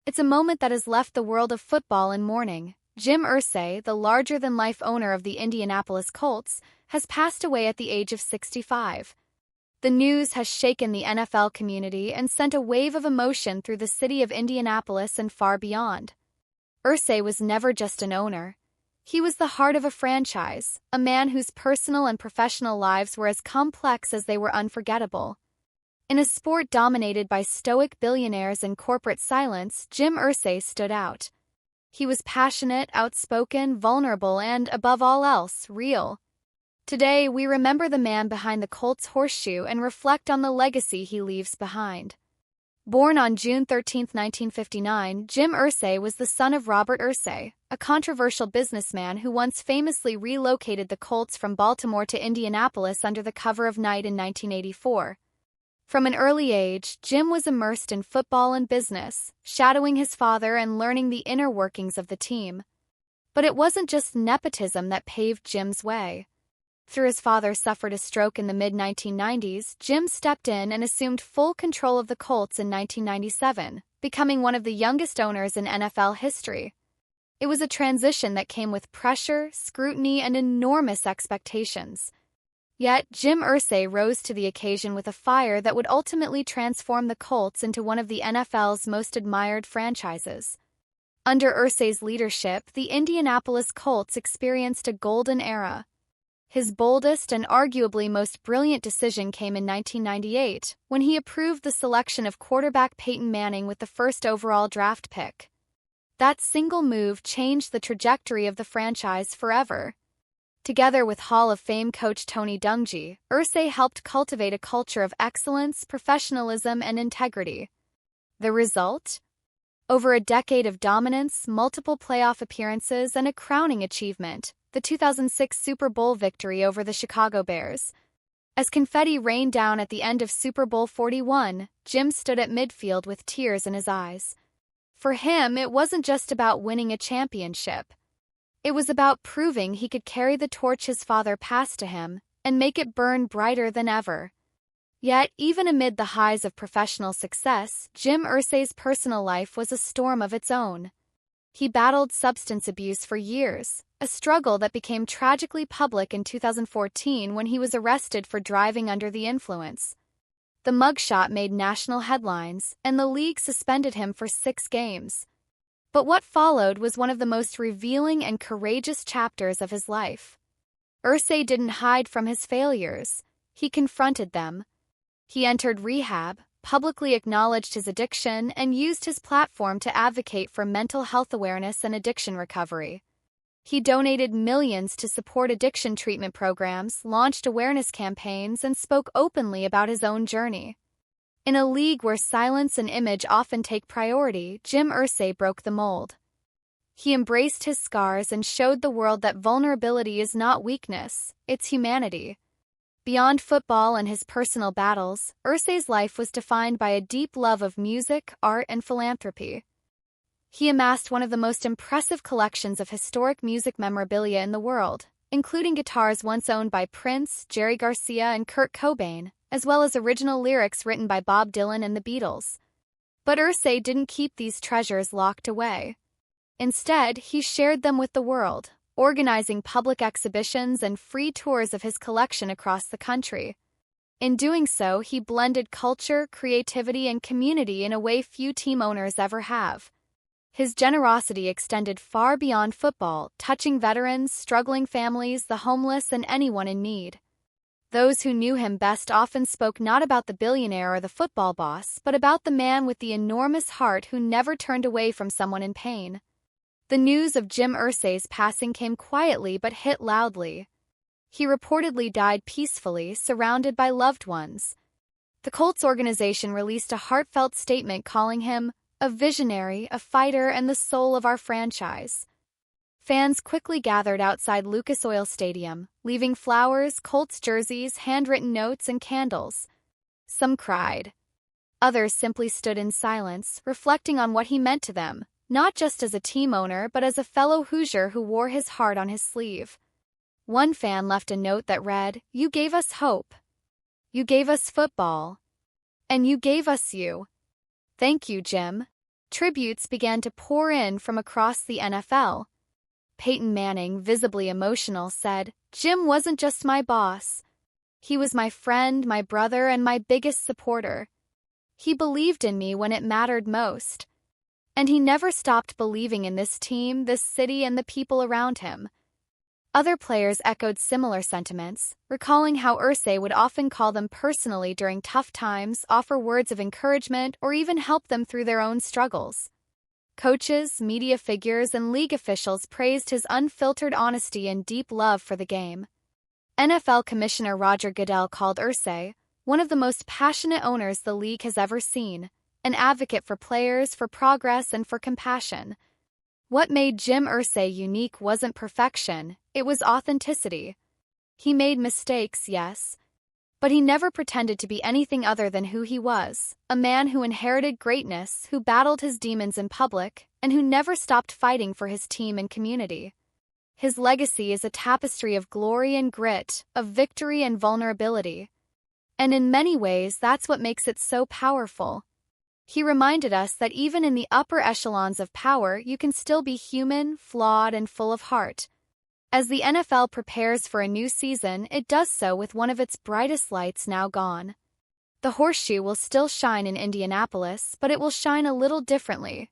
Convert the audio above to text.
It's a moment that has left the world of football in mourning. Jim Irsay, the larger-than-life owner of the Indianapolis Colts, has passed away at the age of 65. The news has shaken the NFL community and sent a wave of emotion through the city of Indianapolis and far beyond. Irsay was never just an owner. He was the heart of a franchise, a man whose personal and professional lives were as complex as they were unforgettable. In a sport dominated by stoic billionaires and corporate silence, Jim Irsay stood out. He was passionate, outspoken, vulnerable, and, above all else, real. Today, we remember the man behind the Colts horseshoe and reflect on the legacy he leaves behind. Born on June 13, 1959, Jim Irsay was the son of Robert Irsay, a controversial businessman who once famously relocated the Colts from Baltimore to Indianapolis under the cover of night in 1984. From an early age, Jim was immersed in football and business, shadowing his father and learning the inner workings of the team. But it wasn't just nepotism that paved Jim's way. After his father suffered a stroke in the mid-1990s, Jim stepped in and assumed full control of the Colts in 1997, becoming one of the youngest owners in NFL history. It was a transition that came with pressure, scrutiny, and enormous expectations. Yet, Jim Irsay rose to the occasion with a fire that would ultimately transform the Colts into one of the NFL's most admired franchises. Under Irsay's leadership, the Indianapolis Colts experienced a golden era. His boldest and arguably most brilliant decision came in 1998, when he approved the selection of quarterback Peyton Manning with the first overall draft pick. That single move changed the trajectory of the franchise forever. Together with Hall of Fame coach Tony Dungy, Irsay helped cultivate a culture of excellence, professionalism, and integrity. The result? Over a decade of dominance, multiple playoff appearances, and a crowning achievement, the 2006 Super Bowl victory over the Chicago Bears. As confetti rained down at the end of Super Bowl 41, Jim stood at midfield with tears in his eyes. For him, it wasn't just about winning a championship. It was about proving he could carry the torch his father passed to him and make it burn brighter than ever. Yet, even amid the highs of professional success, Jim Irsay's personal life was a storm of its own. He battled substance abuse for years, a struggle that became tragically public in 2014 when he was arrested for driving under the influence. The mugshot made national headlines, and the league suspended him for 6 games. But what followed was one of the most revealing and courageous chapters of his life. Irsay didn't hide from his failures. He confronted them. He entered rehab, publicly acknowledged his addiction, and used his platform to advocate for mental health awareness and addiction recovery. He donated millions to support addiction treatment programs, launched awareness campaigns, and spoke openly about his own journey. In a league where silence and image often take priority, Jim Irsay broke the mold. He embraced his scars and showed the world that vulnerability is not weakness, it's humanity. Beyond football and his personal battles, Irsay's life was defined by a deep love of music, art, and philanthropy. He amassed one of the most impressive collections of historic music memorabilia in the world, including guitars once owned by Prince, Jerry Garcia, and Kurt Cobain, as well as original lyrics written by Bob Dylan and the Beatles. But Irsay didn't keep these treasures locked away. Instead, he shared them with the world, organizing public exhibitions and free tours of his collection across the country. In doing so, he blended culture, creativity, and community in a way few team owners ever have. His generosity extended far beyond football, touching veterans, struggling families, the homeless, and anyone in need. Those who knew him best often spoke not about the billionaire or the football boss, but about the man with the enormous heart who never turned away from someone in pain. The news of Jim Irsay's passing came quietly but hit loudly. He reportedly died peacefully, surrounded by loved ones. The Colts organization released a heartfelt statement calling him a visionary, a fighter, and the soul of our franchise. Fans quickly gathered outside Lucas Oil Stadium, leaving flowers, Colts jerseys, handwritten notes, and candles. Some cried. Others simply stood in silence, reflecting on what he meant to them, not just as a team owner but as a fellow Hoosier who wore his heart on his sleeve. One fan left a note that read, "You gave us hope. You gave us football. And you gave us you. Thank you, Jim." Tributes began to pour in from across the NFL. Peyton Manning, visibly emotional, said, "Jim wasn't just my boss. He was my friend, my brother, and my biggest supporter. He believed in me when it mattered most. And he never stopped believing in this team, this city, and the people around him." Other players echoed similar sentiments, recalling how Irsay would often call them personally during tough times, offer words of encouragement, or even help them through their own struggles. Coaches, media figures, and league officials praised his unfiltered honesty and deep love for the game. NFL Commissioner Roger Goodell called Irsay one of the most passionate owners the league has ever seen, an advocate for players, for progress, and for compassion. What made Jim Irsay unique wasn't perfection, it was authenticity. He made mistakes, yes, but he never pretended to be anything other than who he was, a man who inherited greatness, who battled his demons in public, and who never stopped fighting for his team and community. His legacy is a tapestry of glory and grit, of victory and vulnerability. And in many ways, that's what makes it so powerful. He reminded us that even in the upper echelons of power, you can still be human, flawed, and full of heart. As the NFL prepares for a new season, it does so with one of its brightest lights now gone. The horseshoe will still shine in Indianapolis, but it will shine a little differently,